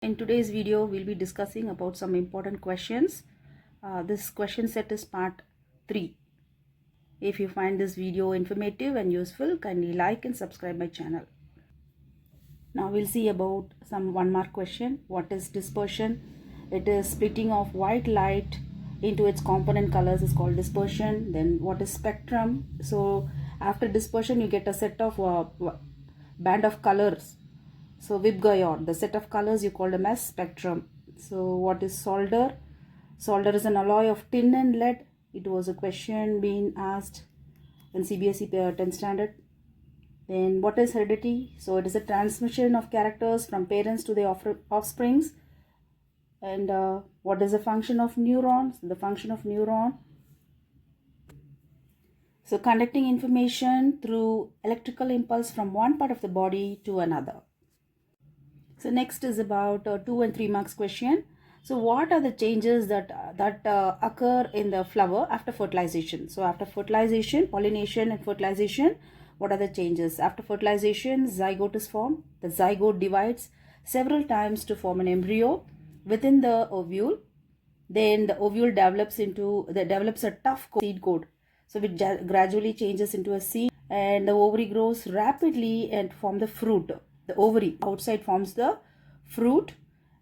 In today's video, we'll be discussing about some important questions. This question set is part 3. If you find this video informative and useful, kindly like and subscribe my channel. Now we'll see about some 1-mark question. What is dispersion? It is splitting of white light into its component colors is called dispersion. Then what is spectrum? So after dispersion, you get a set of band of colors. So VIBGYOR, the set of colors you call them as spectrum. So what is solder? Solder is an alloy of tin and lead. It was a question being asked in CBSE 10th standard. Then what is heredity? So it is a transmission of characters from parents to their offsprings. And what is the function of neurons? The function of neuron. So conducting information through electrical impulse from one part of the body to another. So next is about 2 and 3 marks question. So what are the changes that occur in the flower after fertilization? So after fertilization, pollination and fertilization, what are the changes? After fertilization, zygote is formed. The zygote divides several times to form an embryo within the ovule. Then the ovule develops a tough seed coat. So it gradually changes into a seed, and the ovary grows rapidly and forms the fruit. The ovary outside forms the fruit,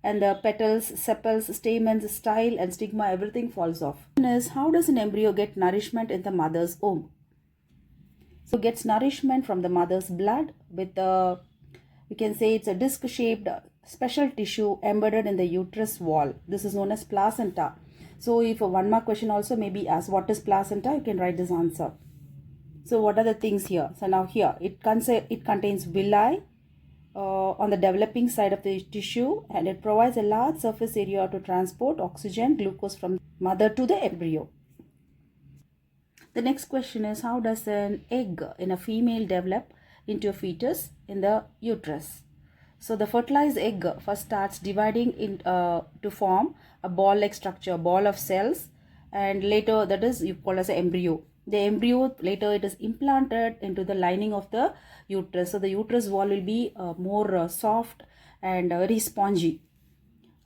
and the petals, sepals, stamens, style and stigma, everything falls off. How does an embryo get nourishment in the mother's womb? So it gets nourishment from the mother's blood with we can say it's a disc-shaped special tissue embedded in the uterus wall. This is known as placenta. So if a 1-mark question also may be asked, what is placenta? You can write this answer. So what are the things here? So now here it contains villi on the developing side of the tissue, and it provides a large surface area to transport oxygen, glucose from mother to the embryo. The next question is, how does an egg in a female develop into a fetus in the uterus? So the fertilized egg first starts dividing to form a ball-like structure, ball of cells, and later that is you call as an embryo. The embryo later it is implanted into the lining of the uterus. So the uterus wall will be more soft and very spongy.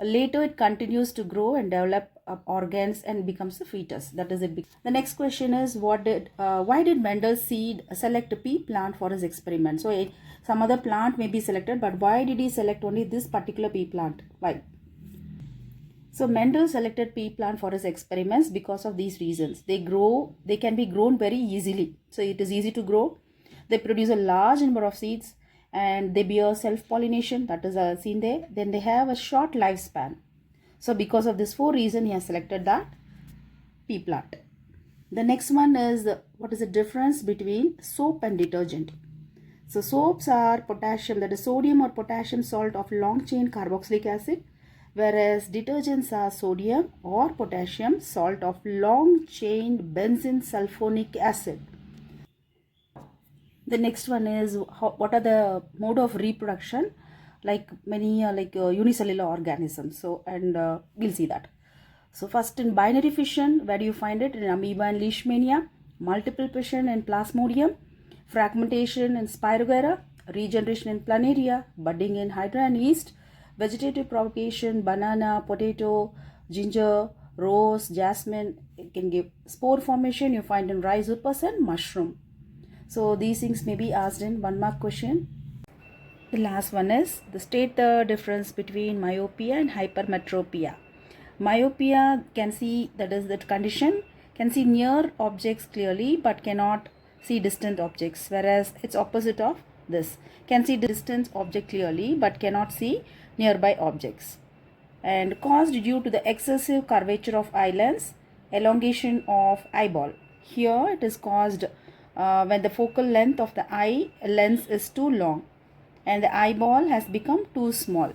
Later it continues to grow and develop organs and becomes a fetus. That is it. The next question is, why did Mendel select a pea plant for his experiment? So some other plant may be selected, but why did he select only this particular pea plant? Why? So Mendel selected pea plant for his experiments because of these reasons. They can be grown very easily. So it is easy to grow. They produce a large number of seeds, and they bear self-pollination, that is seen there. Then they have a short lifespan. So because of this 4 reasons, he has selected that pea plant. The next one is, what is the difference between soap and detergent? So soaps are potassium, that is sodium or potassium salt of long chain carboxylic acid, whereas detergents are sodium or potassium salt of long chain benzene sulfonic acid. The next one is, what are the mode of reproduction, like many unicellular organisms. So we'll see that. So first, in binary fission, where do you find it? In amoeba and leishmania. Multiple fission in plasmodium. Fragmentation in spirogyra. Regeneration in planaria. Budding in hydra and yeast. Vegetative propagation, banana, potato, ginger, rose, jasmine. It can give spore formation you find in rhizopus and mushroom. So these things may be asked in 1-mark question. The last one is, state the difference between myopia and hypermetropia. Myopia can see, that is the condition, can see near objects clearly but cannot see distant objects, whereas it's opposite of this, can see distant object clearly but cannot see nearby objects, and caused due to the excessive curvature of eye lens, elongation of eyeball. Here it is caused when the focal length of the eye lens is too long and the eyeball has become too small.